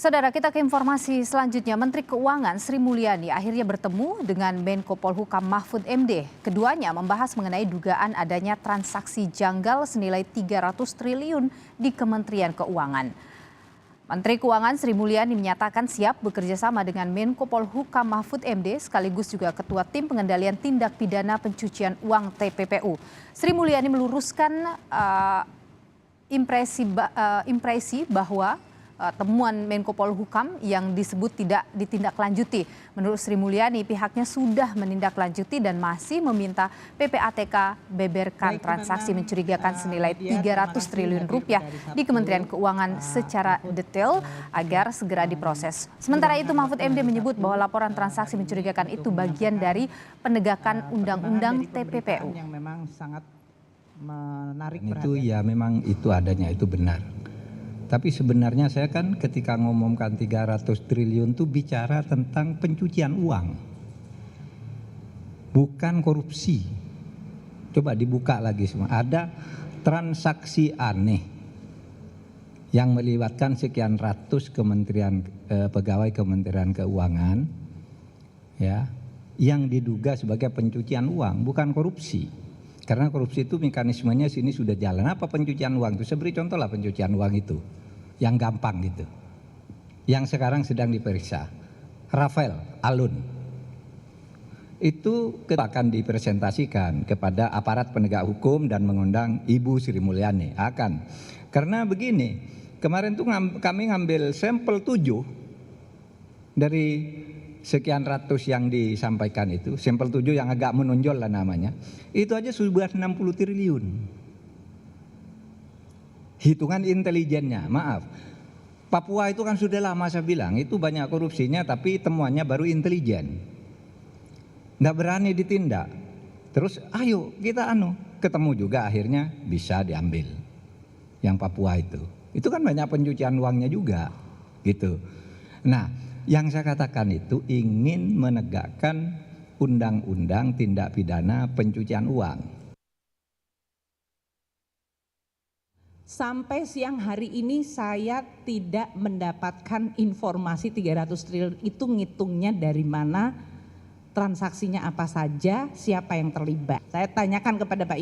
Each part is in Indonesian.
Saudara, kita ke informasi selanjutnya. Menteri Keuangan Sri Mulyani akhirnya bertemu dengan Menko Polhukam Mahfud MD. Keduanya membahas mengenai dugaan adanya transaksi janggal senilai 300 triliun di Kementerian Keuangan. Menteri Keuangan Sri Mulyani menyatakan siap bekerja sama dengan Menko Polhukam Mahfud MD sekaligus juga Ketua Tim Pengendalian Tindak Pidana Pencucian Uang TPPU. Sri Mulyani meluruskan impresi bahwa temuan Menko Polhukam yang disebut tidak ditindaklanjuti. Menurut Sri Mulyani, pihaknya sudah menindaklanjuti dan masih meminta PPATK beberkan transaksi mencurigakan senilai 300 triliun rupiah di Kementerian Keuangan secara detail agar segera diproses. Sementara itu, Mahfud MD menyebut bahwa laporan transaksi mencurigakan itu bagian dari penegakan Undang-Undang TPPU. Yang memang sangat menarik itu ya memang itu adanya, itu benar. Tapi sebenarnya saya kan ketika ngomongkan 300 triliun itu bicara tentang pencucian uang. Bukan korupsi. Coba dibuka lagi semua. Ada transaksi aneh yang melibatkan sekian ratus pegawai Kementerian Keuangan ya, yang diduga sebagai pencucian uang, bukan korupsi. Karena korupsi itu mekanismenya sini sudah jalan. Apa pencucian uang itu? Saya beri contoh lah pencucian uang itu. Yang gampang gitu. Yang sekarang sedang diperiksa. Rafael Alun. Itu akan dipresentasikan kepada aparat penegak hukum dan mengundang Ibu Sri Mulyani. Akan. Karena begini, kemarin tuh kami ngambil sampel 7 dari sekian ratus yang disampaikan itu, sampel 7 yang agak menonjol lah namanya, itu aja sudah 60 triliun. Hitungan intelijennya, maaf. Papua itu kan sudah lama saya bilang, itu banyak korupsinya tapi temuannya baru intelijen. Nggak berani ditindak. Terus ayo kita ketemu juga akhirnya bisa diambil. Yang Papua itu. Itu kan banyak pencucian uangnya juga. Gitu. Nah, yang saya katakan itu ingin menegakkan undang-undang tindak pidana pencucian uang. Sampai siang hari ini saya tidak mendapatkan informasi 300 triliun itu ngitungnya dari mana, transaksinya apa saja, siapa yang terlibat. Saya tanyakan kepada Pak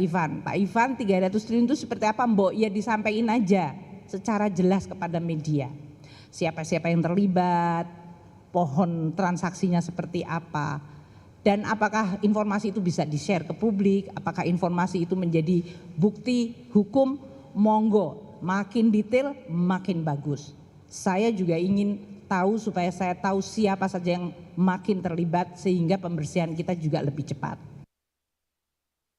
Ivan 300 triliun itu seperti apa Mbok? Ya disampaikan aja secara jelas kepada media. Siapa-siapa yang terlibat, pohon transaksinya seperti apa, dan apakah informasi itu bisa di-share ke publik, apakah informasi itu menjadi bukti hukum, monggo, makin detail makin bagus. Saya juga ingin tahu supaya saya tahu siapa saja yang makin terlibat sehingga pembersihan kita juga lebih cepat.